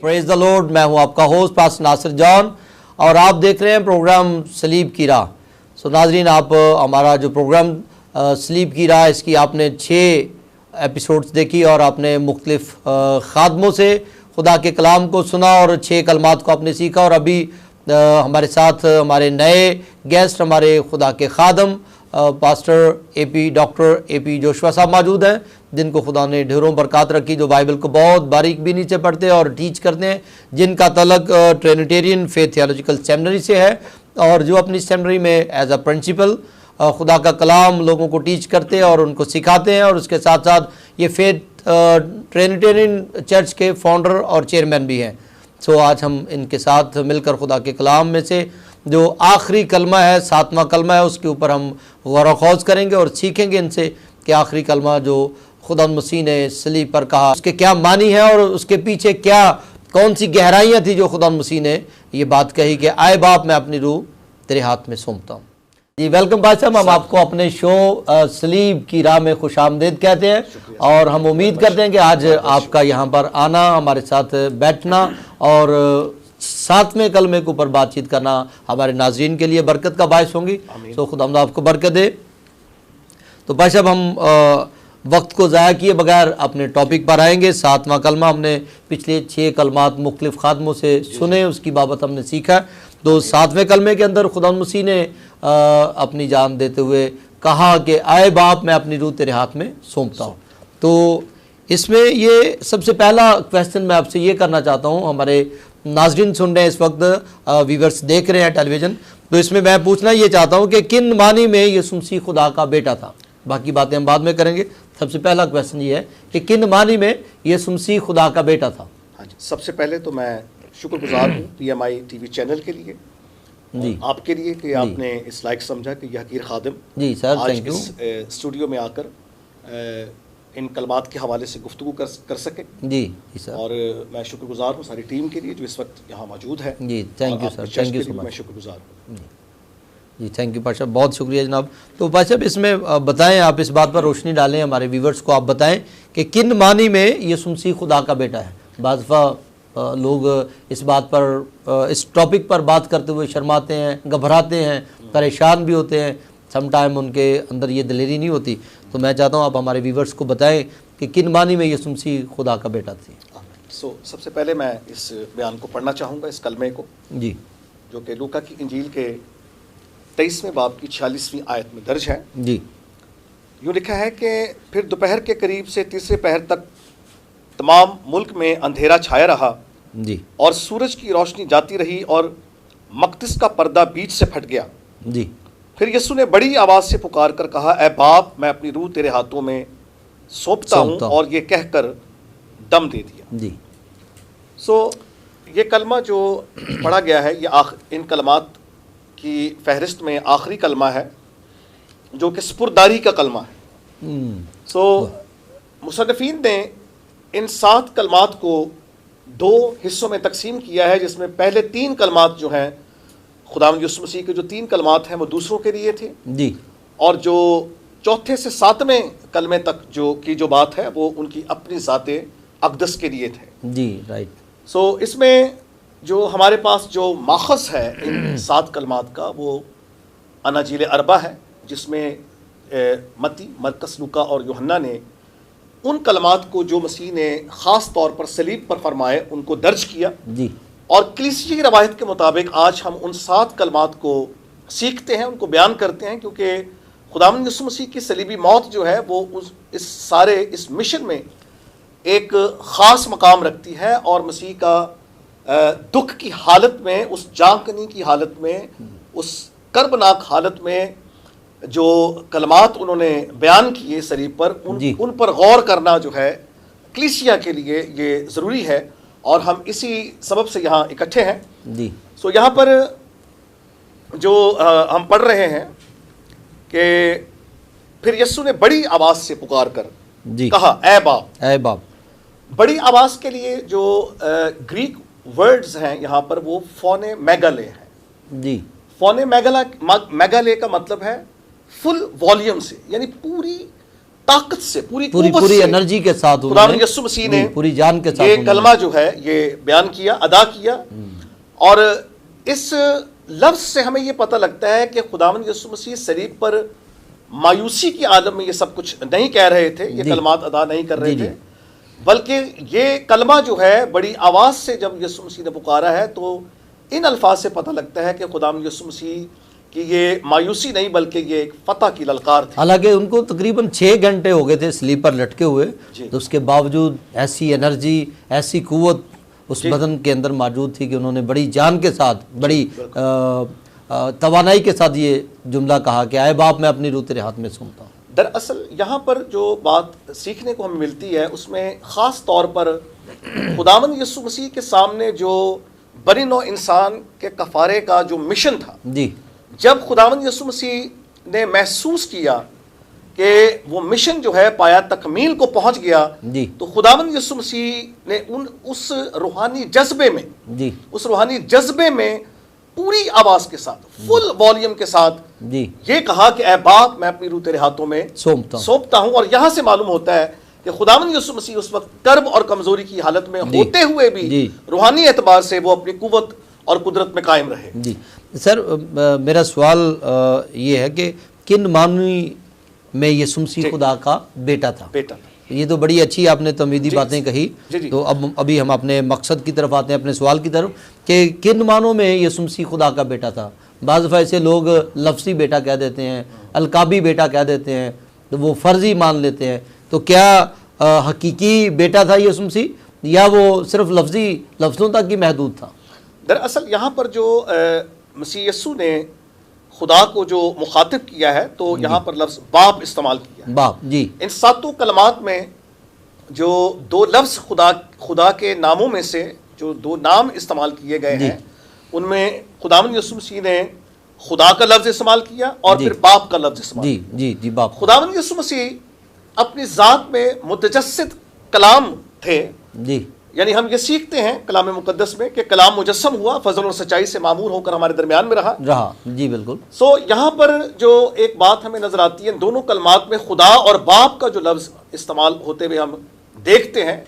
Praise the Lord. मैं हूं आपका होस्ट पास्टर नासिर जॉन और आप देख रहे हैं प्रोग्राम सलीब की राह। सो नाजरीन, आप हमारा जो प्रोग्राम सलीब की राह, इसकी आपने 6 एपिसोड्स देखी और आपने मुख्तलिफ खादमों से खुदा के कलाम को सुना और 6 कलमात को आपने सीखा। और अभी हमारे साथ हमारे नए गेस्ट, हमारे खुदा के खादम पास्टर डॉक्टर ए.पी. जोशुआ साहब मौजूद हैं, जिनको खुदा ने ढेरों बरकत रखी, जो बाइबल को बहुत बारीक भी नीचे पढ़ते हैं और टीच करते हैं, जिनका तलक ट्रिनिटेरियन फेथ थियोलॉजिकल सेमिनरी से है और जो अपनी सेमिनरी में एज अ प्रिंसिपल खुदा का कलाम लोगों को टीच करते हैं और उनको सिखाते हैं। और उसके साथ साथ ये फेथ ट्रिनिटेरियन चर्च के फाउंडर और चेयरमैन भी हैं। सो आज हम इनके साथ मिलकर खुदा के कलाम में से जो आखिरी कलमा है, 7वां कलमा है, उसके ऊपर हम गौर खौज करेंगे और सीखेंगे इनसे कि आखिरी कलमा जो खुदा मसीह ने सलीब पर कहा, उसके क्या मानी है और उसके पीछे क्या कौन सी गहराइयाँ थी जो खुदा मसीह ने ये बात कही कि आए बाप मैं अपनी रूह तेरे हाथ में सौंपता हूँ। जी वेलकम भाई साहब, हम आपको अपने शो सलीब की राह में खुशामदीद कहते हैं और हम उम्मीद करते हैं कि आज आपका यहाँ पर आना, हमारे साथ बैठना और 7वें कलमे के ऊपर बातचीत करना हमारे नाजरीन के लिए बरकत का बायस होंगी। तो खुदा आपको बरकत दे। तो भाई साहब, हम वक्त को ज़ाया किए बगैर अपने टॉपिक पर आएंगे। 7वां कलमा हमने पिछले 6 कलमात मुख्तलिफ खादमों से सुने, उसकी बाबत हमने सीखा। तो 7वें कलमे के अंदर खुदा मसीह ने अपनी जान देते हुए कहा कि आए बाप मैं अपनी रूह तेरे हाथ में सौंपता हूँ। तो इसमें ये सबसे पहला क्वेश्चन मैं आपसे ये करना चाहता हूँ, हमारे नाज़रीन सुन रहे हैं इस वक्त, व्यूवर्स देख रहे हैं टेलीविज़न, तो इसमें मैं पूछना ये चाहता हूँ कि किन मानी में यीशु मसीह खुदा का बेटा था। बाकी बातें हम बाद में करेंगे। सबसे पहला क्वेश्चन ये है कि किन मानी में यीशु मसीह खुदा का बेटा था। हाँ जी, सबसे पहले तो मैं शुक्रगुजार हूँ PMI TV चैनल के लिए जी, आपके लिए कि आपने इस लायक समझा कि यह हकीर खादिम जी सर आज थैंक यू इस स्टूडियो में आकर इन कलमात के हवाले से गुफ्तगू कर सके जी सर। और मैं शुक्रगुजार हूँ सारी टीम के लिए जो इस वक्त यहाँ मौजूद है जी। Thank you sir, thank you so much. मैं शुक्रगुजार हूँ जी, थैंक यू पाशा, बहुत शुक्रिया जनाब। तो पाशा इसमें बताएं, आप इस बात पर रोशनी डालें, हमारे व्यूवर्स को आप बताएं कि किन मानी में यीशु मसीह खुदा का बेटा है। बाज़ दफ़ा लोग इस बात पर, इस टॉपिक पर बात करते हुए शर्माते हैं, घबराते हैं, परेशान भी होते हैं, सम टाइम उनके अंदर ये दिलेरी नहीं होती। तो मैं चाहता हूँ आप हमारे व्यूवर्स को बताएं कि किन मानी में यीशु मसीह खुदा का बेटा थी। सबसे पहले मैं इस बयान को पढ़ना चाहूँगा, इस कलमे को जी, जो कि लूका की इंजील के 23वें बाब की 46वीं आयत में दर्ज है जी। यूँ लिखा है कि फिर दोपहर के करीब से तीसरे पहर तक तमाम मुल्क में अंधेरा छाया रहा जी, और सूरज की रोशनी जाती रही और मकदस का पर्दा बीच से फट गया जी। फिर यीशु ने बड़ी आवाज़ से पुकार कर कहा, ऐ बाप मैं अपनी रूह तेरे हाथों में सौंपता हूँ, और ये कहकर दम दे दिया जी। ये कलमा जो पढ़ा गया है, ये इन कलमात की फहरिस्त में आखिरी कलमा है जो कि सपुर्दारी का कलमा है। मुसन्निफीन ने इन 7 कलमात को 2 हिस्सों में तकसीम किया है, जिसमें पहले 3 कलमात जो हैं खुदावंद यीशु मसीह के जो 3 कलमात हैं वो दूसरों के लिए थे जी, और जो चौथे से 7वें कलमे तक जो बात है वो उनकी अपनी ज़ाते अक़दस के लिए थे जी, राइट। इसमें जो हमारे पास जो माखज़ है इन 7 कलमात का, वो अनाजील अरबा है, जिसमें मत्ती, मरकस, लूका और यूहन्ना ने उन कलमात को जो मसीह ने ख़ास तौर पर सलीब पर फरमाए उनको दर्ज किया जी। और कलीसिया की रवायत के मुताबिक आज हम उन 7 कलमात को सीखते हैं, उनको बयान करते हैं, क्योंकि खुदावंद यीशु मसीह की सलीबी मौत जो है वो इस मिशन में एक ख़ास मकाम रखती है। और मसीह का दुख की हालत में, उस जांकनी की हालत में, उस कर्बनाक हालत में जो कलमात उन्होंने बयान किए सलीब पर, उन पर गौर करना जो है कलीसिया के लिए ये ज़रूरी है, और हम इसी सबब से यहाँ इकट्ठे हैं जी। यहाँ पर जो हम पढ़ रहे हैं कि फिर यीशु ने बड़ी आवाज़ से पुकार कर कहा, ऐ बाप, ऐ बाप। बड़ी आवाज़ के लिए जो ग्रीक वर्ड्स हैं यहाँ पर वो फोने मेगाले हैं जी। फोने मेगाले का मतलब है फुल वॉल्यूम से, यानी पूरी ताकत से, पूरी पूरी एनर्जी के साथ खुदावंद यीशु मसीह ने पूरी जान के साथ ये कलमा जो है ये बयान किया, अदा किया। और इस लफ्ज से हमें ये पता लगता है कि खुदावंद यीशु मसीह सलीब पर मायूसी की आलम में ये सब कुछ नहीं कह रहे थे, ये कलमात अदा नहीं कर रहे थे, बल्कि ये कलमा जो है बड़ी आवाज से जब यीशु मसीह ने पुकारा है तो इन अल्फाज से पता लगता है कि खुदावंद यीशु मसीह कि ये मायूसी नहीं बल्कि ये एक फतह की ललकार थी। हालांकि उनको तकरीबन 6 घंटे हो गए थे स्लीप पर लटके हुए, तो उसके बावजूद ऐसी एनर्जी, ऐसी कुव्वत उस बदन के अंदर मौजूद थी कि उन्होंने बड़ी जान के साथ, बड़ी तवानाई के साथ ये जुमला कहा कि आए बाप मैं अपनी रूह तेरे हाथ में सौंपता हूँ। दरअसल यहाँ पर जो बात सीखने को हमें मिलती है उसमें ख़ास तौर पर खुदावंद यीशु मसीह के सामने जो बनी नौ इंसान के कफ़ारे का जो मिशन था जी, जब खुदावंद यीशु मसीह ने महसूस किया कि वो मिशन जो है पाया तकमील को पहुंच गया जी, तो खुदावंद यीशु मसीह ने उस रूहानी जज्बे में जी, उस रूहानी जज्बे में पूरी आवाज के साथ, फुल वॉल्यूम के साथ जी, ये कहा कि ऐ बाप मैं अपनी रूह तेरे हाथों में सौंपता हूं। और यहां से मालूम होता है कि खुदावंद यीशु मसीह उस वक्त कर्ब और कमजोरी की हालत में होते हुए भी रूहानी एतबार से वो अपनी कुव्वत और कुदरत में कायम रहे। जी सर, मेरा सवाल ये है कि किन मानवी में यीशु मसीह खुदा का बेटा था? ये तो बड़ी अच्छी आपने तमीदी बातें कही। तो अब अभी हम अपने मकसद की तरफ आते हैं, अपने सवाल की तरफ कि किन मानों में यीशु मसीह खुदा का बेटा था? बाज़ दफ़ा ऐसे लोग लफ्ज़ी बेटा कह देते हैं, अलकाबी बेटा कह देते हैं, तो वो फ़र्ज़ी मान लेते हैं। तो क्या हकीकी बेटा था यीशु मसीह या वो सिर्फ लफ्ज़ी लफ्ज़ों तक ही महदूद था? दरअसल यहाँ पर जो मसीह यीशु ने खुदा को जो मुखातिब किया है तो यहाँ पर लफ्ज़ बाप इस्तेमाल किया है। बाप जी। इन 7 कलमात में जो 2 लफ्ज़ खुदा के नामों में से जो 2 नाम इस्तेमाल किए गए हैं उनमें खुदावंद यीशु मसीह ने खुदा का लफ्ज़ इस्तेमाल किया और फिर बाप का लफ्ज़ इस्तेमाल किया। जी जी बाप। खुदावंद यीशु मसीह अपनी ज़ात में मुतजस्सिद कलाम थे जी, यानी हम ये सीखते हैं कलाम मुकद्दस में कि कलाम मुजस्सम हुआ, फजल और सच्चाई से मामूर होकर हमारे दरमियान में रहा। जी बिल्कुल। सो यहाँ पर जो एक बात हमें नजर आती है, दोनों कलमात में खुदा और बाप का जो लफ्ज़ इस्तेमाल होते हुए हम देखते हैं,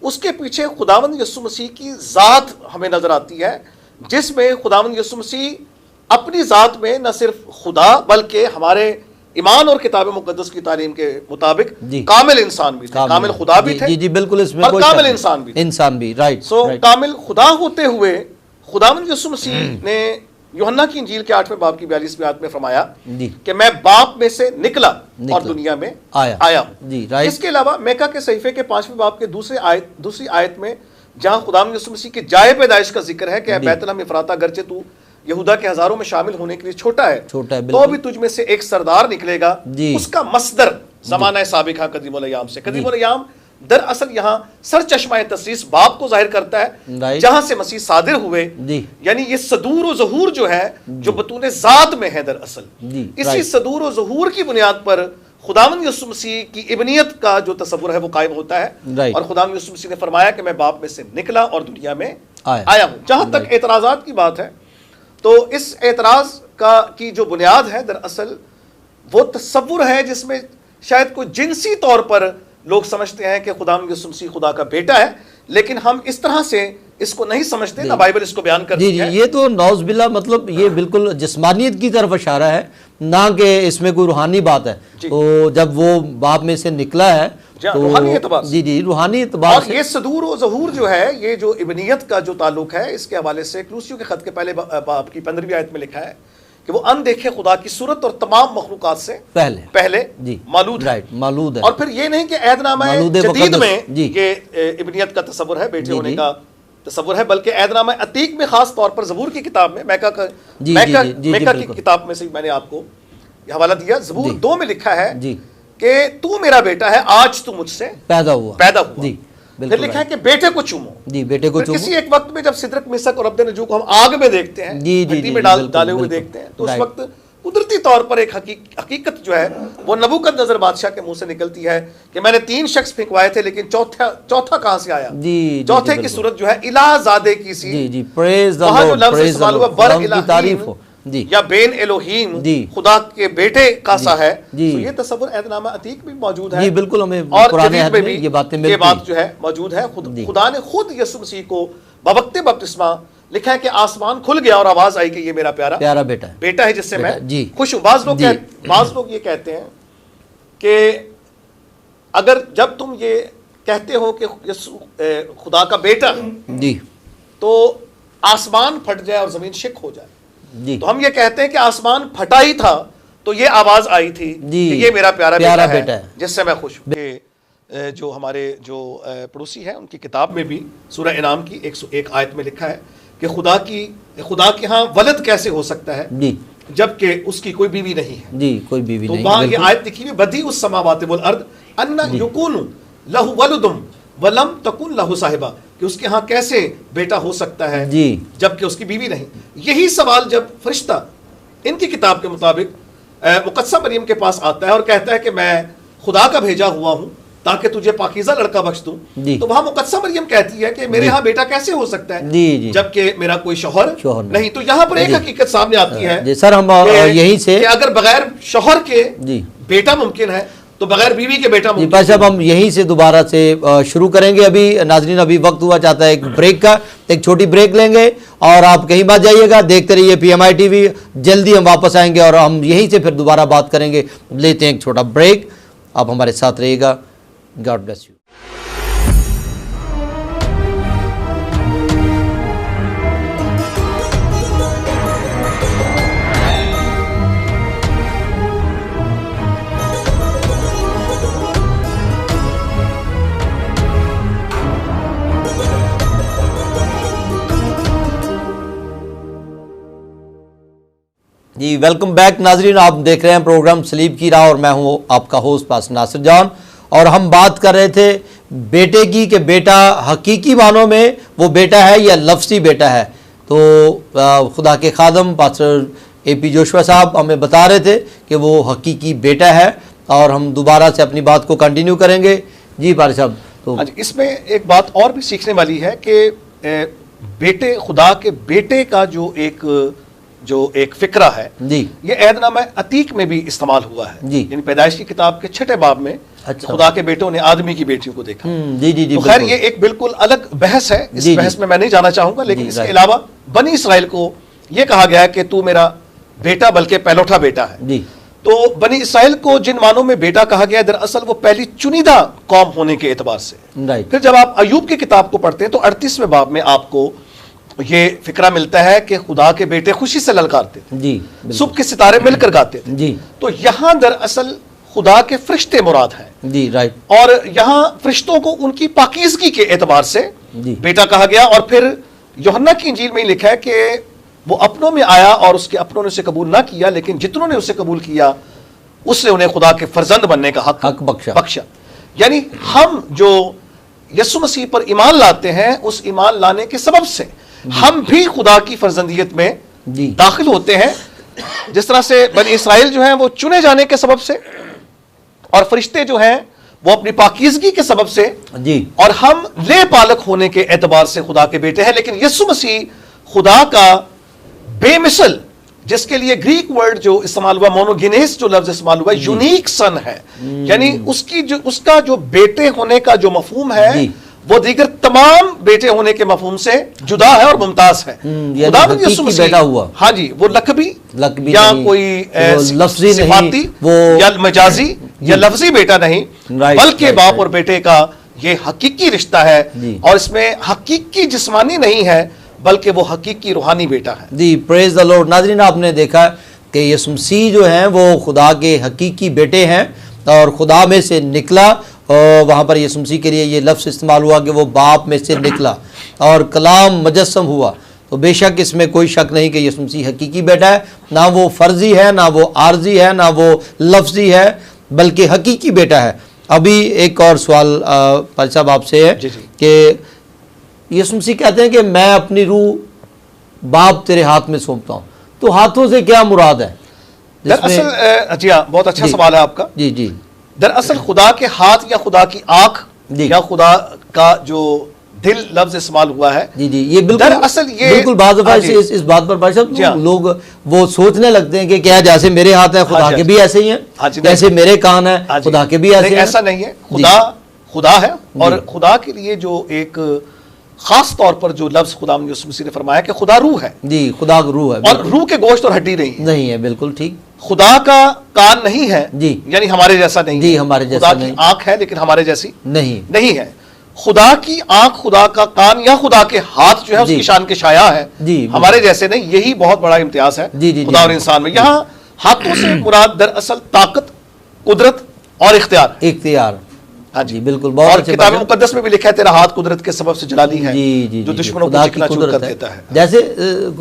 उसके पीछे खुदावंद यीशु मसीह की ज़ात हमें नजर आती है, जिसमें खुदावंद यीशु मसीह अपनी ज़ात में न सिर्फ खुदा बल्कि हमारे ईमान और किताब मुकद्दस की तालीम के मुताबिक कामिल इंसान भी थे, कामिल खुदा भी थे। जी जी बिल्कुल, इसमें और कामिल इंसान भी राइट। सो कामिल खुदा होते हुए खुदावंद यीशु मसीह ने यूहन्ना की इंजील के 8वें बाब की 42वीं आयत में फरमाया कि मैं बाप में से निकला और दुनिया में आया हूं। इसके अलावा मेका के सहीफे के 5वें बाब के दूसरी आयत में जहां खुदावंद यीशु मसीह की जाए पैदाइश का जिक्र है कि बैतलहम इफ्राता गर्चे तू यहूदा के हजारों में शामिल होने के लिए छोटा है तो भी तुझ में से एक सरदार निकलेगा, उसका मसदर ज़माना साबिक़ा कदीमुल अय्याम से। कदीमुल अय्याम दरअसल यहाँ सर चश्मा तस्रीस बाप को जाहिर करता है जहां से मसीह सादिर हुए, यानी ये सदूर और ज़हूर जो है जो बतूने ज़ात में है। दरअसल इसी सदूर और ज़हूर की बुनियाद पर खुदावंद यीशु मसीह की इब्नियत का जो तसव्वुर है वो कायम होता है। और खुदावंद यीशु मसीह ने फरमाया कि मैं बाप में से निकला और दुनिया में आया हूं। जहां तक एतराज़ात की बात है तो इस एतराज़ की जो बुनियाद है दरअसल वो तसव्वुर है जिसमें शायद कोई जिनसी तौर पर लोग समझते हैं कि खुदावंद यीशु मसीह खुदा का बेटा है, लेकिन हम इस तरह से इसको नहीं समझते, ना बाइबल इसको बयान करती है। ये तो नौज़बिल्ला मतलब ये बिल्कुल जिस्मानियत की तरफ इशारा है, ना कि इसमें कोई रूहानी बात है। तो जब वो बाप में से निकला है तो रूहानी एतबार जी जी रूहानी एतबार और ये सदूर और ज़हूर जो है, ये जो इब्नियत का जो ताल्लुक है, इसके हवाले से क्लूसियों के खत के पहले बाब की 15वीं आयत में लिखा है कि वो अनदेखे खुदा की सूरत और तमाम मखलूकात से पहले मौजूद है। और फिर ये नहीं कि ऐदनामा जदीद में ये इब्नियत का तसव्वुर है, बेटे होने का तसव्वुर है, बल्कि ऐदनामा अतीक में खास तौर पर ज़बूर की किताब में मेका की किताब में से मैंने आपको हवाला दिया। ज़बूर 2 में लिखा है कि तू मेरा बेटा है, आज तू मुझसे पैदा हुआ। फिर लिखा है कि बेटे को चूमो जी, बेटे को चूमो। किसी एक वक्त में जब सिदरक मिसक और अब्द नजू को हम आग में देखते हैं, मिट्टी में डाले हुए देखते हैं, तो उस वक्त कुदरती तौर पर एक हकीकत जो है वो नबूकदनेस्सर बादशाह के मुंह से निकलती है कि मैंने 3 शख्स फेंकवाए थे लेकिन चौथा कहां से आया? चौथे की सूरत जो है इलाजादे की सी। जी जी, praise the lord, praise the lord, तारीफ हो। जी या बेन एलोहीम जी खुदा के बेटे का सा है, जी तो ये तस्वुर अहदनामा अतीक में मौजूद है जी, बिल्कुल हमें और पुराने जदीद अहद में में भी ये बातें ये मिलती बात जो है मौजूद है। खुदा ने खुद यीशु मसीह को बवक्ते बपतिस्मा लिखा है कि आसमान खुल गया और आवाज आई कि ये मेरा प्यारा बेटा है जिससे मैं खुश हूं। बाज लोग ये कहते हैं कि अगर जब तुम ये कहते हो कि खुदा का बेटा जी तो आसमान फट जाए और जमीन शिक हो जाए जी, तो हम ये कहते हैं कि आसमान फटा ही था तो ये आवाज आई थी कि ये मेरा प्यारा बेटा है जिससे मैं खुश हूं। जो हमारे जो पड़ोसी हैं उनकी किताब में भी सूरह इनाम की 101 आयत में लिखा है कि खुदा के यहाँ वलद कैसे हो सकता है जी, जबकि उसकी कोई बीवी नहीं है जी, कोई बीवी तो नहीं। वहां ये आयत लिखी हुई बदी उस समावात वल अर्द अन्ना युकूनु लहु वलदुम वलम तकुन लहु साहिबा, कि उसके यहाँ कैसे बेटा हो सकता है जी, जबकि उसकी बीवी नहीं। यही सवाल जब फरिश्ता इनकी किताब के मुताबिक मुकद्दसा मरियम के पास आता है और कहता है कि मैं खुदा का भेजा हुआ हूं ताकि तुझे पाकीज़ा लड़का बख्श दूं, तो वहां मुकद्दसा मरियम कहती है कि मेरे यहाँ बेटा कैसे हो सकता है जबकि मेरा कोई शौहर नहीं। तो यहाँ पर एक हकीकत सामने आती है जी सर, हम यहीं से कि अगर बगैर शौहर के बेटा मुमकिन है तो बगैर बीवी के बेटा मुमकिन भाई साहब हम यहीं से दोबारा से शुरू करेंगे। अभी नाजरीन अभी वक्त हुआ चाहता है एक ब्रेक का, एक छोटी ब्रेक लेंगे और आप कहीं मत जाइएगा, देखते रहिए PMI TV। जल्दी हम वापस आएंगे और हम यहीं से फिर दोबारा बात करेंगे। लेते हैं एक छोटा ब्रेक, आप हमारे साथ रहिएगा। God bless you. जी वेलकम बैक नाजरीन, आप देख रहे हैं प्रोग्राम सलीब की राह और मैं हूं आपका होस्ट पास्टर नासिर जॉन। और हम बात कर रहे थे बेटे की कि बेटा हकीकी मानों में वो बेटा है या लफ्ज़ी बेटा है। तो खुदा के खादम पास्टर AP जोशुआ साहब हमें बता रहे थे कि वो हकीकी बेटा है और हम दोबारा से अपनी बात को कंटिन्यू करेंगे। जी पारी साहब, तो इसमें एक बात और भी सीखने वाली है कि बेटे खुदा के बेटे का जो एक फिक्रा है जी, ये अहदनामा अतीक में भी इस्तेमाल हुआ है जी, यानी पैदाइश की किताब के 6ठे बाब में खुदा के बेटों ने आदमी की बेटियों को देखा। जी जी जी, तो खैर ये एक बिल्कुल अलग बहस है, इस बहस में मैं नहीं जाना चाहूंगा, लेकिन इसके अलावा बनी इसराइल को यह कहा गया है कि तू मेरा बेटा बल्कि पहलौठा बेटा है जी। तो बनी इसराइल को जिन मानों में बेटा कहा गया दरअसल वो पहली चुनिदा कौम होने के एतबार से। फिर जब आप अयूब की किताब को पढ़ते हैं तो 38वें बाब में आपको ये फिक्रा मिलता है कि खुदा के बेटे खुशी से ललकारते थे जी, सुबह के सितारे मिलकर गाते थे जी। तो यहां दरअसल खुदा के फरिश्ते मुराद हैं जी, राइट। और यहां फरिश्तों को उनकी पाकीज़गी के एतबार से बेटा कहा गया। और फिर यूहन्ना की इंजील में लिखा है कि वो अपनों में आया और उसके अपनों ने उसे कबूल ना किया, लेकिन जितनों ने उसे कबूल किया उसने उन्हें खुदा के फर्जंद बनने का हक बख्शा। यानी हम जो यीशु मसीह पर ईमान लाते हैं उस ईमान लाने के सबब से हम भी खुदा की फर्जंदियत में दाखिल होते हैं। जिस तरह से बनी इसराइल जो हैं वो चुने जाने के सबब से और फरिश्ते जो हैं वो अपनी पाकीज़गी के सबब से जी, और हम ले पालक होने के एतबार से खुदा के बेटे हैं। लेकिन यीशु मसीह खुदा का बेमिसल, जिसके लिए ग्रीक वर्ड जो इस्तेमाल हुआ मोनोगिनेस जो लफ्ज इस्तेमाल हुआ यूनिक सन है, यानी उसका जो बेटे होने का जो मफहूम है वो दीगर तमाम बेटे होने के मफहूम से जुदा है और मुमताज है। खुदावंद यीशु मसीह बेटा हुआ, हाँ जी, वो लकबी या कोई लफ्जी नहीं, वो या मजाजी या लफ्जी बेटा नहीं, बल्कि बाप और बेटे का ये हकीकी रिश्ता है। और इसमें हकीकी जिस्मानी नहीं है बल्कि वो हकीकी रूहानी बेटा है जी। Praise the Lord. नाज़रीन आपने देखा कि यीशु मसीह जो हैं वो खुदा के हकीकी बेटे हैं और खुदा में से निकला। और वहाँ पर यीशु मसीह के लिए ये लफ्ज़ इस्तेमाल हुआ कि वो बाप में से निकला और कलाम मुजस्सम हुआ। तो बेशक इसमें कोई शक नहीं कि यीशु मसीह हकीकी बेटा है, ना वो फ़र्जी है, ना वो आर्जी है, ना वो लफ्ज़ी है, बल्कि हकीकी बेटा है। अभी एक और सवाल पाल साहब आपसे है कि यीशु मसीह कहते हैं कि मैं अपनी रूह बाप तेरे हाथ में सौंपता हूँ, तो हाथों से क्या मुराद है? दरअसल जी हाँ, बहुत अच्छा सवाल है आपका। जी जी। दरअसल खुदा के हाथ या खुदा की आंख या खुदा का जो दिल लफ्ज इस्तेमाल हुआ है। जी जी, ये बिल्कुल दरअसल ये बिल्कुल बात इस बात पर भाई साहब लोग वो सोचने लगते हैं कि क्या जैसे मेरे हाथ है खुदा के भी ऐसे ही हैं, जैसे मेरे कान है खुदा के भी ऐसे हैं। ऐसा नहीं है, खुदा खुदा है और खुदा के लिए जो एक खास तौर पर जो लफ्ज खुदा यीशु मसीह ने फरमाया कि खुदा रूह है। जी, खुदा रूह है और रूह के गोश्त और हड्डी नहीं है। बिल्कुल ठीक। खुदा का कान नहीं है जी, यानी हमारे जैसा नहीं जी, हमारे जैसा नहीं। खुदा की आंख है लेकिन हमारे जैसी नहीं है। खुदा की आंख, खुदा का कान या खुदा के हाथ जो है उसकी शान के छाया है, हमारे जैसे नहीं। यही बहुत बड़ा इम्तियाज है खुदा और इंसान में। यहाँ हाथों से मुराद दरअसल ताकत, कुदरत और इख्तियार। हाँ जी, बिल्कुल। और किताब मुकद्दस में भी लिखा है तेरा हाथ कुदरत के सबब से जलाली है, जो दुश्मनों को चिकनाचूर कर देता है। जैसे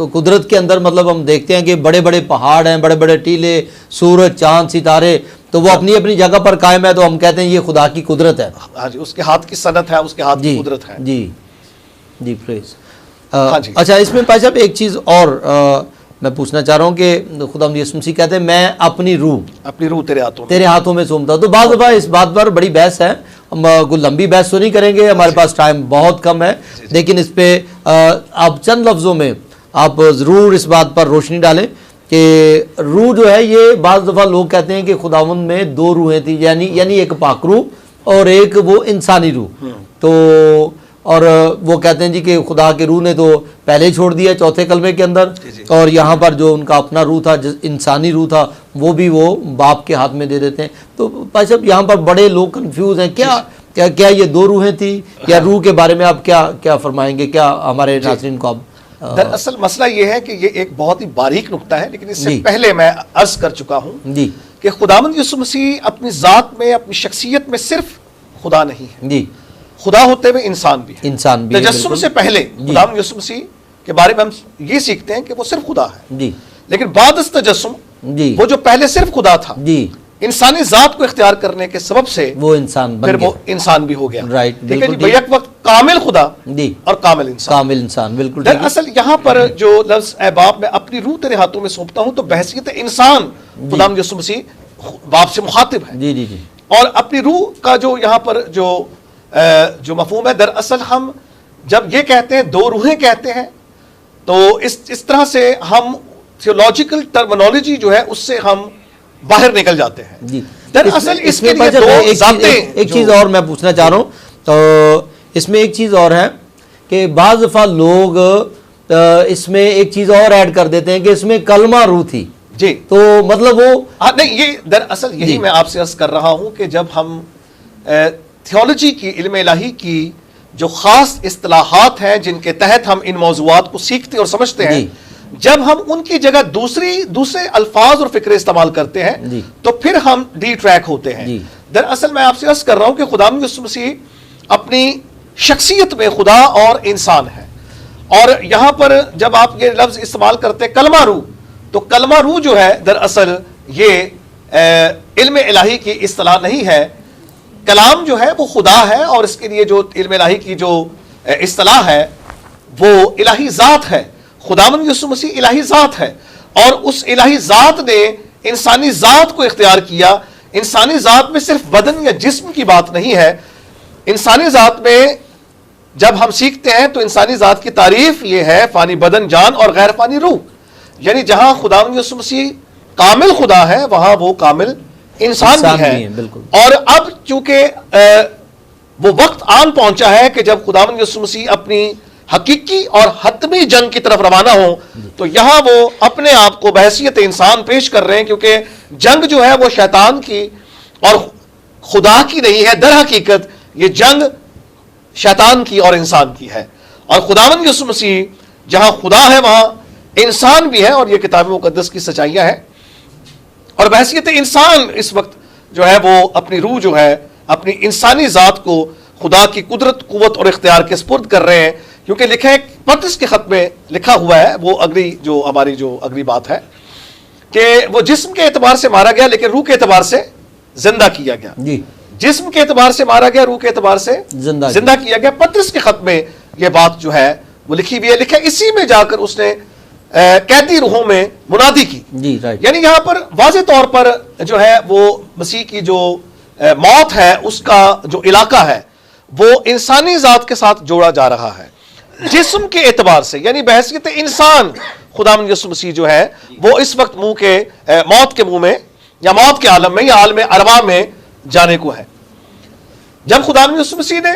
कुदरत के अंदर मतलब हम देखते हैं कि बड़े बड़े पहाड़ हैं, बड़े बड़े टीले, सूरज, चांद, सितारे, तो वो अपनी अपनी जगह पर कायम है, तो हम कहते हैं ये खुदा की कुदरत है। हाँ जी, उसके हाथ की सनत है, उसके हाथ की कुदरत है। जी जी, प्लीज। अच्छा, इसमें भाई साहब एक चीज और मैं पूछना चाह रहा हूँ कि खुदा यीशु मसीह कहते हैं मैं अपनी रूह तेरे हाथों में सौंपता हूँ। तो बात दफा इस बात पर बड़ी बहस है, हम कोई लंबी बहस तो नहीं करेंगे, हमारे पास टाइम बहुत कम है, लेकिन इस पे आप चंद लफ्जों में आप जरूर इस बात पर रोशनी डालें कि रूह जो है, ये बाज़ दफ़ा लोग कहते हैं कि खुदावंद में दो रूहें थी, यानी एक पाक रूह और एक वो इंसानी रूह। तो और वो कहते हैं जी कि खुदा के रूह ने तो पहले ही छोड़ दिया चौथे कलमे के अंदर, और यहाँ पर जो उनका अपना रूह था, इंसानी रूह था, वो भी वो बाप के हाथ में दे देते हैं। तो भाई साहब यहाँ पर बड़े लोग कंफ्यूज हैं, क्या ये दो रूहें थी या रूह के बारे में आप क्या फरमाएंगे, क्या हमारे नाज़रीन को आप? दरअसल मसला ये है कि ये एक बहुत ही बारीक नुक्ता है, लेकिन इससे पहले मैं अर्ज कर चुका हूँ जी कि खुदावंद यीशु मसीह अपनी ज़ात में, अपनी शख्सियत में सिर्फ खुदा नहीं है जी, खुदा होते हुए इंसान भी है। तजस्सुम से पहले खुदावंद यीशु मसीह के बारे में हम ये सीखते हैं कि वो सिर्फ खुदा है जी, लेकिन बाद तजस्सुम वो जो पहले सिर्फ खुदा था जी, इंसानी जात को इख्तियार करने के सबब से वो इंसान बन गया, वो इंसान भी हो गया। राइट, ठीक है जी। बैक वक्त कामिल खुदा जी और कामिल इंसान बिल्कुल। दरअसल यहाँ पर जो लफ्ज ए बाप मैं अपनी रूह तेरे हाथों में सौंपता हूँ, तो बहसियत इंसान खुदावंद यीशु मसीह बाप से मुखातिब है जी जी जी। और अपनी रूह का जो यहाँ पर जो मफहूम है, दरअसल हम जब ये कहते हैं दो रूहें कहते हैं, तो इस तरह से हम थियोलॉजिकल टर्मिनोलॉजी जो है उससे हम बाहर निकल जाते हैं जी। दरअसल इसके लिए एक चीज और मैं पूछना चाह रहा हूँ, तो इसमें एक चीज और है कि बाज़ दफा लोग इसमें एक चीज और ऐड कर देते हैं कि इसमें कलमा रूह थी जी, तो मतलब वो नहीं, ये दरअसल यही मैं आपसे अर्ज कर रहा हूँ कि जब हम थियोलॉजी की, इल्म इलाही की जो खास इस्तिलाहात हैं जिनके तहत हम इन मौज़ूआत को सीखते और समझते हैं, जब हम उनकी जगह दूसरे अल्फाज और फिक्रे इस्तेमाल करते हैं तो फिर हम डी ट्रैक होते हैं। दरअसल मैं आपसे अर्ज कर रहा हूं कि खुदावंद यीशु मसीह अपनी शख्सियत में खुदा और इंसान है, और यहां पर जब आप ये लफ्ज इस्तेमाल करते हैं कलमा रूह, तो कलमा रूह जो है दरअसल ये इल्म इलाही की इस्तिलाह नहीं है। कलाम जो है वो खुदा है, और इसके लिए जो इल्म इलाही की जो इस्तिलाह है वो इलाही ज़ात है। खुदावंद यीशु मसीह इलाही ज़ात है, और उस इलाही ज़ात ने इंसानी ज़ात को इख्तियार किया। इंसानी ज़ात में सिर्फ बदन या जिस्म की बात नहीं है, इंसानी ज़ात में जब हम सीखते हैं तो इंसानी ज़ात की तारीफ ये है फ़ानी बदन जान और गैर फ़ानी रूह, यानी जहां खुदावंद यीशु मसीह कामिल खुदा है वहां वो कामिल इंसान भी है। और अब चूंकि वो वक्त आन पहुंचा है कि जब खुदावंद यीशु मसीह अपनी हकीकी और हतमी जंग की तरफ रवाना हो, तो यहां वो अपने आप को बहैसियत इंसान पेश कर रहे हैं, क्योंकि जंग जो है वो शैतान की और खुदा की नहीं है। दर हकीकत ये जंग शैतान की और इंसान की है, और खुदावंद यीशु मसीह जहां खुदा है वहां इंसान भी है, और ये किताब मुकद्दस की सच्चाइयां हैं। और बहैसियत इंसान इस वक्त जो है वो अपनी रूह जो है, अपनी इंसानी ज़ात को खुदा की कुदरत, कुव्वत और इख्तियार के सुपुर्द कर रहे हैं, क्योंकि लिखा है पतरस के खत में लिखा हुआ है, वो अगली बात है कि वो जिस्म के एतबार से मारा गया लेकिन रूह के एतबार से जिंदा किया गया जी। जिस्म के एतबार से मारा गया, रूह के एतबार से जिंदा किया गया। पतरस के खत में ये बात जो है वो लिखी हुई है। लिखा इसी में जाकर उसने कैदी रूहों में मुनादी की जी, यानी यहां पर वाज़े तौर पर जो है वो मसीह की जो मौत है उसका जो इलाका है वो इंसानी जात के साथ जोड़ा जा रहा है जिस्म के एतबार से, यानी बहैसियत इंसान खुदावंद यीशु मसीह जो है वो इस वक्त मौत के मुंह में या मौत के आलम में या आलम अरवा में जाने को है। जब खुदावंद यीशु मसीह ने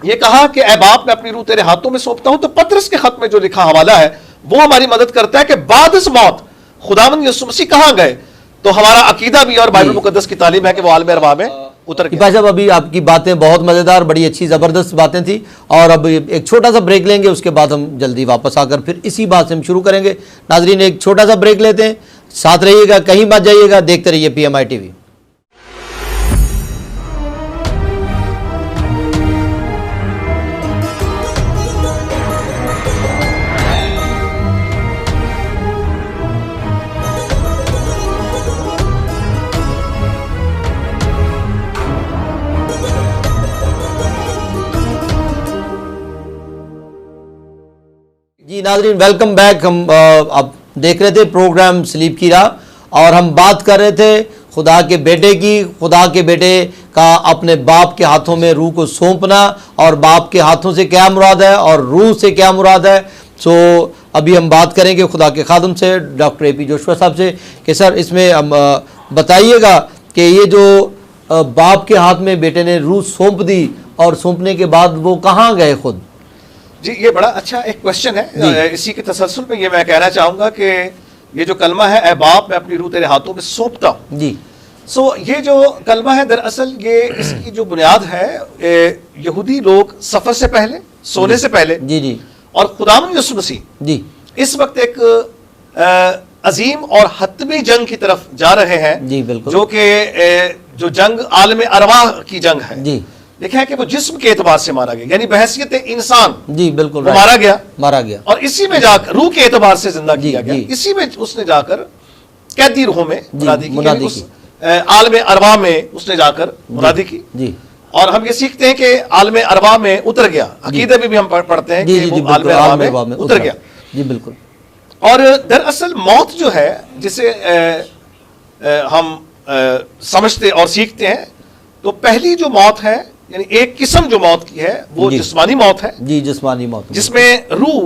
ये कहा कि ऐ बाप मैं अपनी रूह तेरे हाथों में सौंपता हूं, तो पतरस के खत में जो लिखा हवाला है वो हमारी मदद करता है कि बाद इस मौत खुदावंद यीशु मसीह कहां गए। तो हमारा अकीदा भी और बाइबल मुकद्दस की तालीम है कि वो आलम अरवा में उतर गए। भाई साहब, अभी आपकी बातें बहुत मजेदार, बड़ी अच्छी जबरदस्त बातें थी, और अब एक छोटा सा ब्रेक लेंगे, उसके बाद हम जल्दी वापस आकर फिर इसी बात से हम शुरू करेंगे। नाजरीन, एक छोटा सा ब्रेक लेते हैं, साथ रहिएगा, कहीं मत जाइएगा, देखते रहिए PMI TV। जी नाजरीन, वेलकम बैक। हम अब देख रहे थे प्रोग्राम सलीब की राह, और हम बात कर रहे थे खुदा के बेटे की। खुदा के बेटे का अपने बाप के हाथों में रूह को सौंपना, और बाप के हाथों से क्या मुराद है और रूह से क्या मुराद है। सो अभी हम बात करेंगे खुदा के खादम से, डॉक्टर AP जोशुआ साहब से, कि सर इसमें हम बताइएगा कि ये जो बाप के हाथ में बेटे ने रूह सौंप दी, और सौंपने के बाद वो कहाँ गए खुद? जी, ये बड़ा अच्छा एक क्वेश्चन है। इसी के तसलसल में ये मैं कहना चाहूंगा कि ये जो कलमा है, ऐ बाप मैं अपनी रूह तेरे हाथों में सौंपता हूं जी। सो ये जो कलमा है दरअसल ये इसकी जो बुनियाद है, यहूदी लोग सफर से पहले, सोने से पहले जी जी, और खुदावंद यीशु मसीह जी इस वक्त एक अजीम और हतमी जंग की तरफ जा रहे हैं जी, बिल्कुल, जो जंग आलम अरवाह की जंग है जी। लिखा है कि वो जिस्म के एतबार से मारा गया, यानी बहैसियत इंसान जी, बिल्कुल, मारा गया, और इसी में जाकर रूह के एतबार से जिंदा किया गया। इसी में उसने जाकर कैदी रूहों में मुनादी की, आलम अरवा में उसने जाकर मुनादी की जी। और हम ये सीखते हैं कि आलम अरवा में उतर गया। अकीदे में भी हम पढ़ते हैं कि वो आलम अरवा में उतर गया जी, बिल्कुल। और दरअसल मौत जो है, जिसे हम समझते और सीखते हैं, तो पहली जो मौत है, यानी एक किस्म जो मौत की है, वो जिस्मानी मौत है जी, जिस्मानी मौत, जिसमें रूह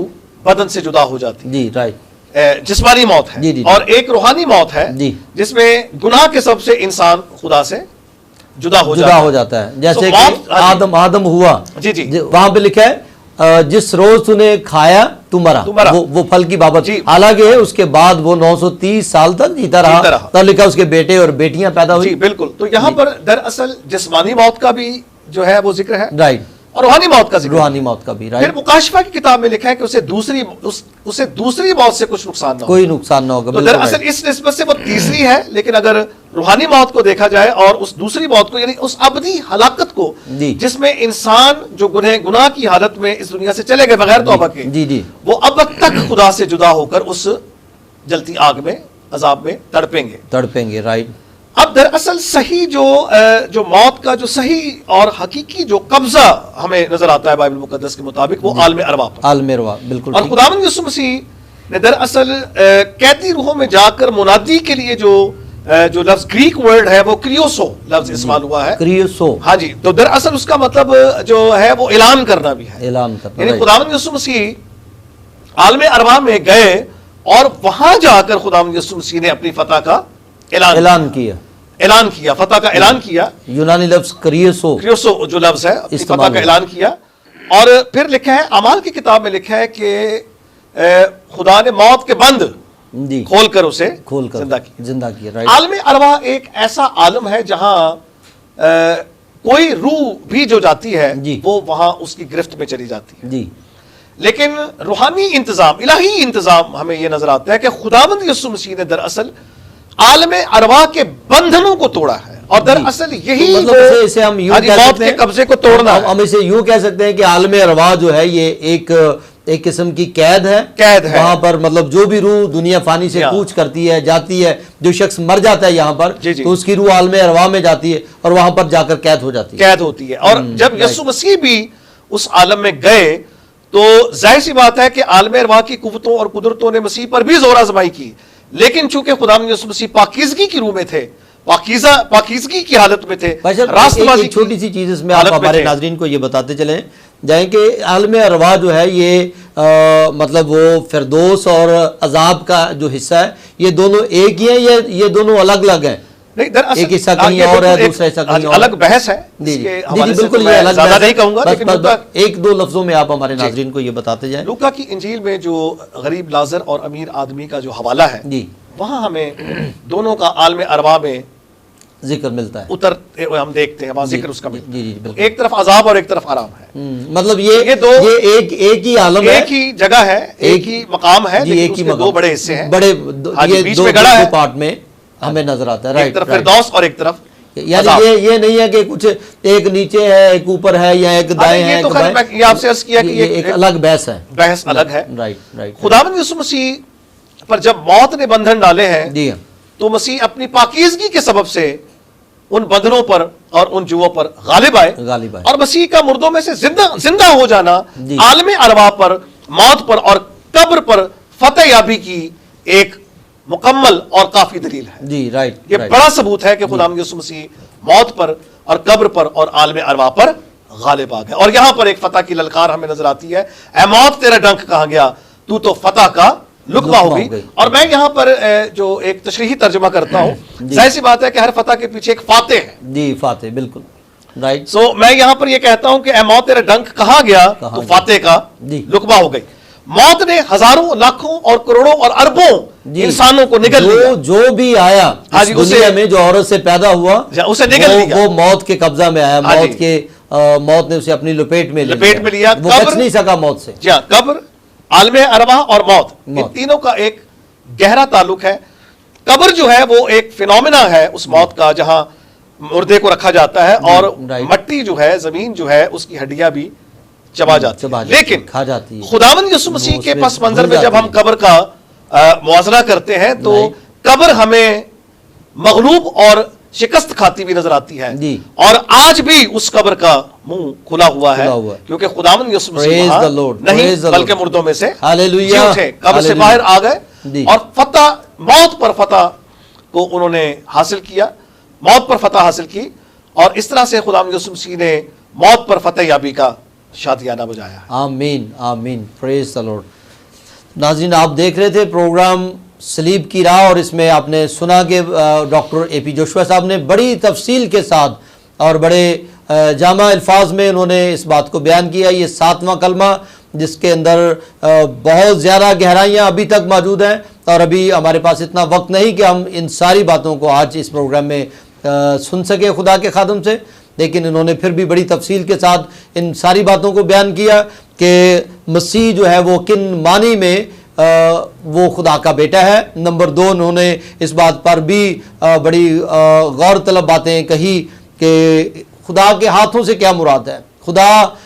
बदन से जुदा हो जाती है जी, राइट, जिस्मानी मौत है जी, और एक रूहानी मौत है जी, जिसमें गुनाह के सबसे इंसान खुदा से जुदा हो जाता है। जैसे कि आदम हुआ जी जी, वहां पे लिखा है जिस रोज तूने खाया तू मरा, वो फल की बाबत। हालांकि उसके बाद वो 930 साल तक जीता रहा, तब लिखा उसके बेटे और बेटियां पैदा हुई। बिल्कुल, तो यहाँ पर दरअसल जिस्मानी मौत का भी जो है वो जिक्र है, राइट, और रूहानी मौत का जिक्र, रूहानी मौत का भी, राइट। फिर मुकाशफा की किताब में लिखा है कि उसे दूसरी मौत से कुछ नुकसान ना हो, कोई नुकसान ना होगा। तो दरअसल इस निस्बत से वो तीसरी है, लेकिन अगर रूहानी मौत को देखा जाए और उस दूसरी मौत को, यानी उस अबदी हलाकत को, जिसमें इंसान जो गुनाह की हालत में इस दुनिया से चले गए बगैर तौबा के जी जी, वो अब तक खुदा से जुदा होकर उस जलती आग में, अजाब में तड़पेंगे, राइट। अब दरअसल सही जो मौत का जो सही और हकीकी जो कब्जा हमें नजर आता है बाइबल मुकद्दस के मुताबिक, वो आलम अरवा, बिल्कुल। और खुदावंद यीशु मसीह ने दरअसल कैदी रूहों में जाकर मुनादी के लिए जो लफ्ज ग्रीक वर्ड है, वो क्रियोसो लफ्ज इस्तेमाल हुआ है, क्रियोसो, हाँ जी। तो दरअसल उसका मतलब जो है वो ऐलान करना भी है, ऐलान करना, यानी खुदावंद यीशु मसीह आलम अरवा में गए और वहां जाकर खुदावंद यीशु मसीह ने अपनी फतह का ऐलान किया, फतह का ऐलान किया। यूनानी लफ्ज क्रियोसो जो लफ्ज है, फतह का ऐलान किया। और फिर लिखा है, अमाल की किताब में लिखा है कि खुदा ने मौत के बंद खोलकर उसे जिंदा किया। आलम अरवा एक ऐसा आलम है जहां कोई रूह भी जो जाती है वो वहां उसकी गिरफ्त में चली जाती है जी। लेकिन रूहानी इंतजाम, इलाही इंतजाम हमें यह नजर आता है कि खुदावंद यीशु मसीह ने दरअसल आलम अरवा के बंधनों को तोड़ा है, और दरअसल यही तो मतलब इसे हम यूं कह सकते हैं, कब्जे को तोड़ना, हम इसे यूं कह सकते हैं कि आलम अरवा जो है ये एक किस्म की कैद है। वहां पर मतलब जो भी रूह दुनिया फानी से कूच करती है, जाती है, जो शख्स मर जाता है यहाँ पर, तो उसकी रूह आलम अरवा में जाती है और वहां पर जाकर कैद होती है। और जब यीशु मसीह भी उस आलम में गए, तो जाहिर सी बात है कि आलम अरवा की कुव्वतों और कुदरतों ने मसीह पर भी जोर आजमाई की, लेकिन चूंकि खुदावंद यीशु मसीह पाकीज़गी की रूह में थे, पाकीज़गी की हालत में थे, रास्तबाजी। एक छोटी सी चीज इसमें आप हमारे नाजरीन को ये बताते चले जाएं कि आलम अरवा जो है ये मतलब वो फिरदौस और अजाब का जो हिस्सा है ये दोनों एक ही है या ये दोनों अलग अलग हैं? नहीं, दरअसल एक हिस्सा कहीं और है, दूसरा हिस्सा कहीं और, अलग बहस है। जी बिल्कुल, ये अलग ज्यादा नहीं कहूंगा, लेकिन एक दो लफ्जों में आप हमारे नाजरीन को ये बताते जाएं। लूका की इंजील में जो गरीब लाजर और अमीर आदमी का जो हवाला है जी, वहां हमें दोनों का आलम अरवा में जिक्र मिलता है, उतरते हम देखते हैं वहां जिक्र उसका मिलता है। जी, एक तरफ अजाब और एक तरफ आराम है। मतलब ये दो एक ही आलम है, एक ही जगह है, एक ही मकाम है, लेकिन उसके दो बड़े हिस्से हैं, बड़े ये बीच में गड़ा है, पार्ट में हमें नजर आता है। राइट, एक तरफ फिरदौस और एक तरफ, यानी ये नहीं है कि कुछ एक नीचे है एक ऊपर है या एक दाएं है, तो ये आपसे अर्ज किया कि ये एक अलग बहस है, बहस अलग है। राइट। खुदावंद यीशु मसीह पर जब मौत ने बंधन डाले हैं जी, तो मसीह अपनी पाकीज़गी के सबब से उन बंधनों पर और उन जुओं पर गालिब आए, और मसीह का मुर्दों में से जिंदा हो जाना आलम अरवा पर, मौत पर और कब्र पर फतेह याबी की एक मुकम्मल और काफी दलील है। जी, राइट। ये बड़ा सबूत है कि खुदावंद यीशु मसीह मौत पर और कब्र पर और आलम अरवा पर गालिब आ गए। और यहां पर एक फतह की ललकार हमें नजर आती है, ऐ मौत तेरा डंक कहां गया, तू तो फतह का लुकमा हो गई। और मैं यहां पर जो एक तशरीही तर्जुमा करता हूं, जाहिर सी बात है कि हर फतह के पीछे एक फातेह है। जी, फातेह, बिल्कुल राइट। सो मैं यहां पर यह कहता हूं कि ऐ मौत तेरा डंक कहां गया, तो फातेह का लुकमा हो गई। मौत ने हजारों, लाखों और करोड़ों और अरबों इंसानों को निगल लिया। जो भी आया इस दुनिया में, जो औरत से पैदा हुआ उसे निगल लिया, वो मौत के कब्जा में आया। मौत ने उसे अपनी लपेट में लिया, वो बच नहीं सका मौत से। जी, कब्र, आलम अरवा और मौत, इन तीनों का एक गहरा ताल्लुक है। कब्र जो है वो एक फिनोमिना है उस मौत का, जहां मुर्दे को रखा जाता है और मट्टी जो है, जमीन जो है, उसकी हड्डियां भी चबा जाती है, लेकिन खा जाती है। खुदावंद यीशु मसीह के पस मंजर में जब हम कब्र का मुआवजा करते हैं तो कब्र हमें मगलूब और शिकस्त खाती भी नजर आती है। और आज भी उस कब्र का मुंह खुला हुआ है, क्योंकि खुदावंद यीशु मसीह नहीं बल्कि मुर्दों में से जी उठे, कब्र से बाहर आ गए और फतह, मौत पर फतह को उन्होंने हासिल किया, मौत पर फतह हासिल की। और इस तरह से खुदावंद यीशु मसीह ने मौत पर फतह याबी का शादियाना बजाया। आमीन, आमीन, प्रेज द लॉर्ड। नाज़रीन, आप देख रहे थे प्रोग्राम सलीब की राह, और इसमें आपने सुना कि डॉक्टर ए पी जोशुआ साहब ने बड़ी तफसील के साथ और बड़े जामा अल्फाज में उन्होंने इस बात को बयान किया। ये 7वां कलमा, जिसके अंदर बहुत ज़्यादा गहराइयाँ अभी तक मौजूद हैं, और अभी हमारे पास इतना वक्त नहीं कि हम इन सारी बातों को आज इस प्रोग्राम में सुन सके खुदा के खादम से, लेकिन इन्होंने फिर भी बड़ी तफसील के साथ इन सारी बातों को बयान किया कि मसीह जो है वो किन मानी में वो खुदा का बेटा है। नंबर 2, उन्होंने इस बात पर भी बड़ी गौर तलब बातें कही कि खुदा के हाथों से क्या मुराद है, खुदा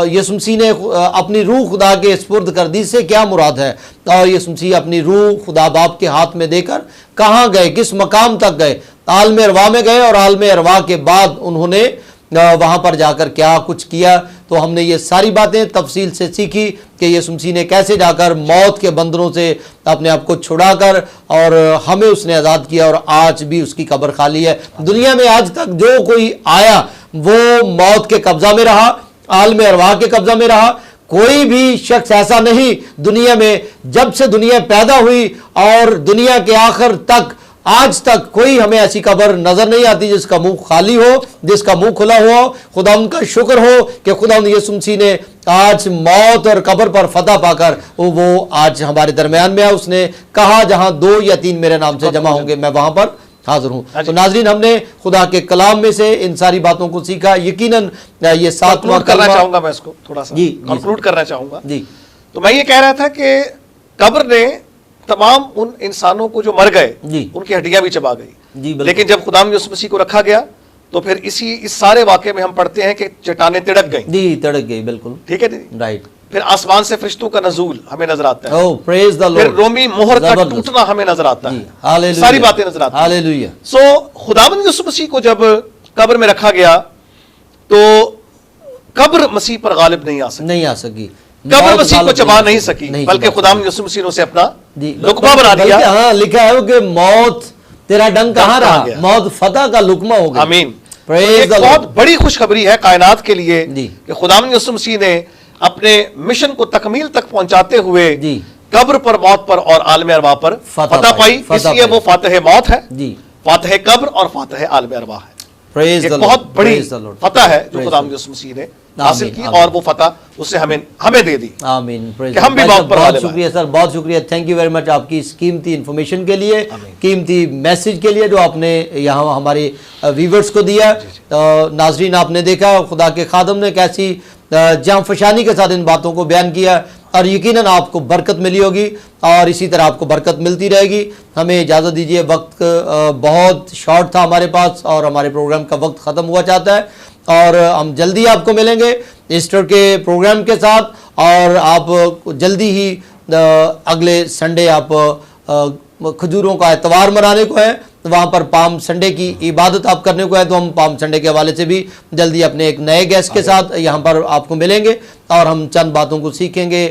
यीशु मसीह ने अपनी रूह खुदा के सुपुर्द कर दी से क्या मुराद है, और यीशु मसीह अपनी रूह खुदा बाप के हाथ में देकर कहाँ गए, किस मकाम तक गए, आलम अरवा में गए, और आलम अरवा के बाद उन्होंने वहाँ पर जाकर क्या कुछ किया। तो हमने ये सारी बातें तफसील से सीखी कि यीशु मसीह ने कैसे जाकर मौत के बंधनों से अपने आप को छुड़ाकर और हमें उसने आज़ाद किया, और आज भी उसकी कब्र खाली है। दुनिया में आज तक जो कोई आया वो मौत के कब्जा में रहा, आलम अरवा के कब्जा में रहा। कोई भी शख्स ऐसा नहीं दुनिया में, जब से दुनिया पैदा हुई और दुनिया के आखिर तक, आज तक कोई हमें ऐसी कब्र नजर नहीं आती जिसका मुंह खाली हो, जिसका मुंह खुला हो। खुदा उनका शुक्र हो कि खुदा यीशु मसीह ने आज मौत और कब्र पर फतह पाकर वो आज हमारे दरमियान में है। उसने कहा जहां 2 या 3 मेरे नाम से जमा होंगे मैं वहां पर हाजिर हूं। तो नाजरीन, हमने खुदा के कलाम में से इन सारी बातों को सीखा। यकीनन ये 7वां करना चाहूंगा, मैं इसको थोड़ा सा कंक्लूड करना चाहूंगा जी। तो मैं ये कह रहा था कि कब्र ने तमाम उन इंसानों को जो मर गए उनकी हड्डियां भी चबा गई, लेकिन जब खुदावंद यीशु मसीह को रखा गया तो फिर इस सारे वाक़े में हम पढ़ते हैं कि चट्टानें तिड़क गई, तिड़क गई, बिल्कुल ठीक है दीदी, राइट। फिर आसमान से फरिश्तों का नज़ूल हमें नजर आता है, प्रेज द लॉर्ड। फिर रोमी मोहर का टूटना हमें नजर आता है, सारी बातें नजर आती हैं। हालेलुया। सो खुदावंद यीशु मसीह को जब कब्र में रखा गया तो कब्र मसीह पर गालिब नहीं आ सकी, कब्र मसीह को चबा नहीं सकी, बल्कि खुदावंद यीशु मसीह ने उसे अपना लुकमा बना दिया। हाँ, लिखा है कि मौत तेरा डंक कहाँ कहाँ रहा, गया? मौत फतह का लुकमा हो गया। आमीन। तो Praise एक the Lord. बहुत बड़ी खुशखबरी है कायनात के लिए जी। कि खुदावंद यीशु मसीह ने अपने मिशन को तकमील तक पहुंचाते हुए जी। कब्र पर, मौत पर और आलम अरवाह पर फतह पाई। इसलिए वो फातह मौत है, जी। फातह कब्र और फातह आलम अरवाह है। Praise एक the Lord. बहुत बड़ी Praise the Lord. फतह है जो Praise खुदावंद the Lord. यीशु मसीह ने हासिल की आमीन, और वो फतह उससे हमें दे दी। आमीन। Praise कि हम भी the Lord. मौत पर बहुत गालिब शुक्रिया सर, बहुत शुक्रिया। थैंक यू वेरी मच आपकी इस कीमती इन्फॉर्मेशन के लिए, आमीन। कीमती मैसेज के लिए जो आपने यहाँ हमारे व्यूवर्स को दिया। नाजरीन, आपने देखा खुदा के खादम ने कैसी जाम फशानी के साथ इन बातों को बयान किया और यकीनन आपको बरकत मिली होगी और इसी तरह आपको बरकत मिलती रहेगी। हमें इजाज़त दीजिए, वक्त बहुत शॉर्ट था हमारे पास और हमारे प्रोग्राम का वक्त ख़त्म हुआ चाहता है और हम जल्दी आपको मिलेंगे ईस्टर के प्रोग्राम के साथ और आप जल्दी ही अगले संडे आप खजूरों का एतवार मनाने को है, वहाँ पर पाम संडे की इबादत आप करने को है, तो हम पाम संडे के हवाले से भी जल्दी अपने एक नए गेस्ट के साथ यहाँ पर आपको मिलेंगे और हम चंद बातों को सीखेंगे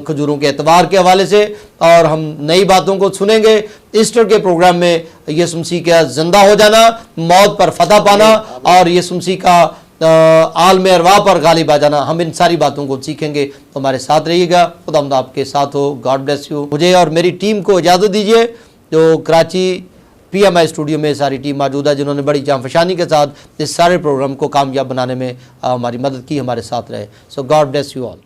खजूरों के एतवार के हवाले से और हम नई बातों को सुनेंगे। ईस्टर के प्रोग्राम में यीशु मसीह का जिंदा हो जाना, मौत पर फतह पाना और यीशु मसीह का आलम अरवाह पर गालिब आ जाना, हम इन सारी बातों को सीखेंगे। तो हमारे साथ रहिएगा, खुदावंद आपके साथ हो। God bless you. मुझे और मेरी टीम को इजाज़त दीजिए, जो कराची PMI स्टूडियो में सारी टीम मौजूद है, जिन्होंने बड़ी जांफशानी के साथ इस सारे प्रोग्राम को कामयाब बनाने में हमारी मदद की, हमारे साथ रहे। सो गॉड ब्लेस यू ऑल।